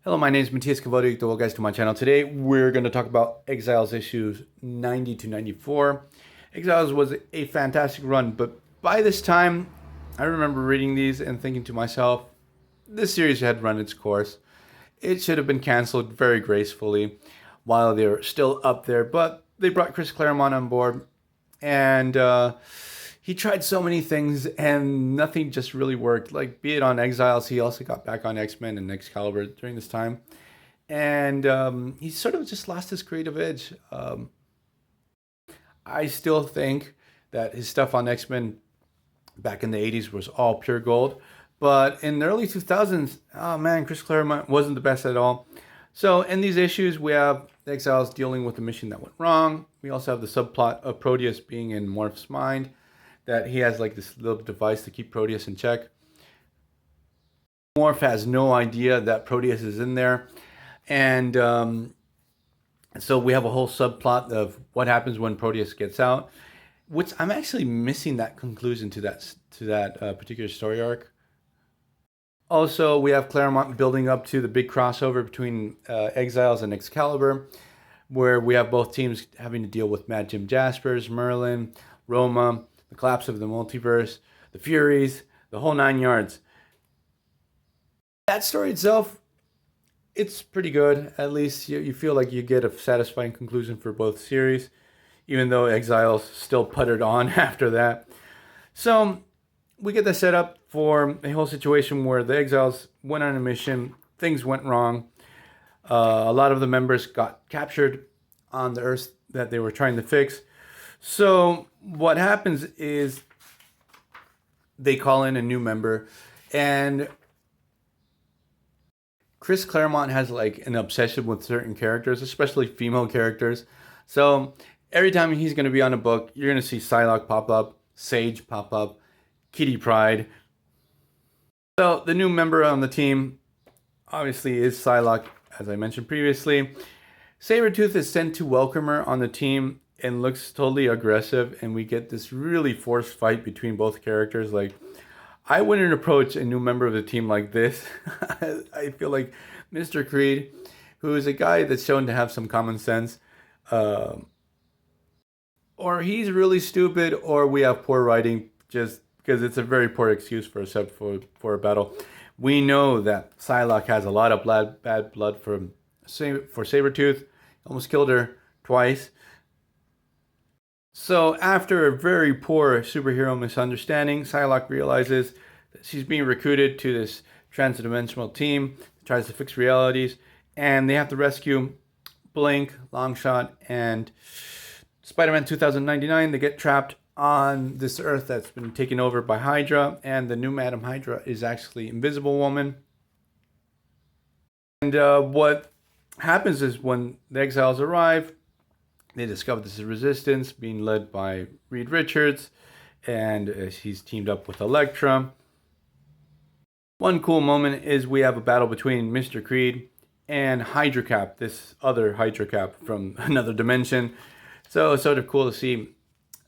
Hello, my name is Matthias Cavodio. Welcome guys to my channel. Today we're going to talk about Exiles issues 90 to 94. Exiles was a fantastic run, but by this time I remember reading these and thinking to myself, this series had run its course. It should have been canceled very gracefully while they're still up there, but they brought Chris Claremont on board and he tried so many things and nothing just really worked. Like, be it on Exiles, he also got back on X-Men and Excalibur during this time. And he sort of just lost his creative edge. I still think that his stuff on X-Men back in the 80s was all pure gold. But in the early 2000s, oh man, Chris Claremont wasn't the best at all. So in these issues, we have the Exiles dealing with the mission that went wrong. We also have the subplot of Proteus being in Morph's mind, that he has like this little device to keep Proteus in check. Morph has no idea that Proteus is in there. And so we have a whole subplot of what happens when Proteus gets out, which I'm actually missing that conclusion to that particular story arc. Also, we have Claremont building up to the big crossover between Exiles and Excalibur, where we have both teams having to deal with Mad Jim Jaspers, Merlin, Roma, the collapse of the multiverse, the Furies, the whole 9 yards. That story itself, it's pretty good. At least you feel like you get a satisfying conclusion for both series, even though Exiles still puttered on after that. So we get the setup for a whole situation where the Exiles went on a mission, things went wrong. A lot of the members got captured on the Earth that they were trying to fix. So what happens is they call in a new member, and Chris Claremont has like an obsession with certain characters, especially female characters. So every time he's going to be on a book, you're going to see Psylocke pop up, Sage pop up, Kitty Pryde. So the new member on the team obviously is Psylocke, as I mentioned previously. Sabretooth is sent to welcome her on the team and looks totally aggressive, and we get this really forced fight between both characters. Like, I wouldn't approach a new member of the team like this. I feel like Mr. Creed, who is a guy that's shown to have some common sense, or he's really stupid, or we have poor writing, just because it's a very poor excuse for a battle. We know that Psylocke has a lot of bad blood for Sabretooth. Almost killed her twice. So after a very poor superhero misunderstanding, Psylocke realizes that she's being recruited to this transdimensional team that tries to fix realities, and they have to rescue Blink, Longshot, and Spider-Man 2099. They get trapped on this Earth that's been taken over by Hydra, and the new Madam Hydra is actually Invisible Woman. And what happens is when the Exiles arrive, they discover this is Resistance being led by Reed Richards, and he's teamed up with Elektra. One cool moment is we have a battle between Mr. Creed and Hydra Cap, this other Hydra Cap from another dimension. So it's sort of cool to see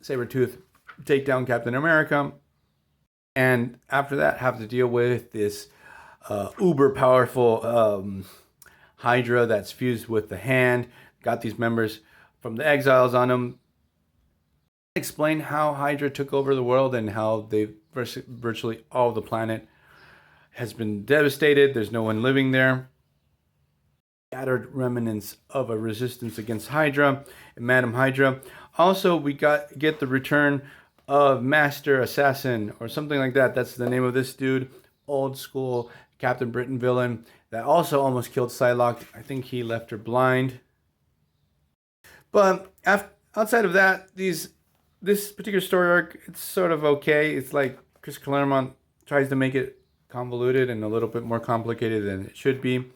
Sabretooth take down Captain America, and after that have to deal with this uber powerful Hydra that's fused with the Hand. Got these members from the Exiles on them. Explain how Hydra took over the world and how virtually all of the planet has been devastated. There's no one living there. Scattered remnants of a resistance against Hydra and Madam Hydra. Also, we get the return of Master Assassin or something like that. That's the name of this dude. Old school Captain Britain villain that also almost killed Psylocke. I think he left her blind. But outside of that, this particular story arc, it's sort of okay. It's like Chris Claremont tries to make it convoluted and a little bit more complicated than it should be.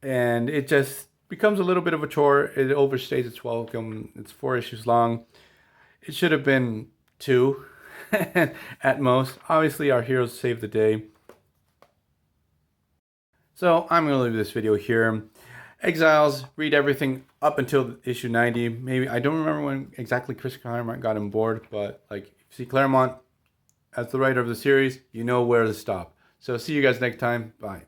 And it just becomes a little bit of a chore. It overstays its welcome. It's 4 issues long. It should have been 2 at most. Obviously, our heroes saved the day. So I'm going to leave this video here. Exiles, read everything up until issue 90. Maybe, I don't remember when exactly Chris Claremont got on board, but like, if you see Claremont as the writer of the series, you know where to stop. So see you guys next time. Bye.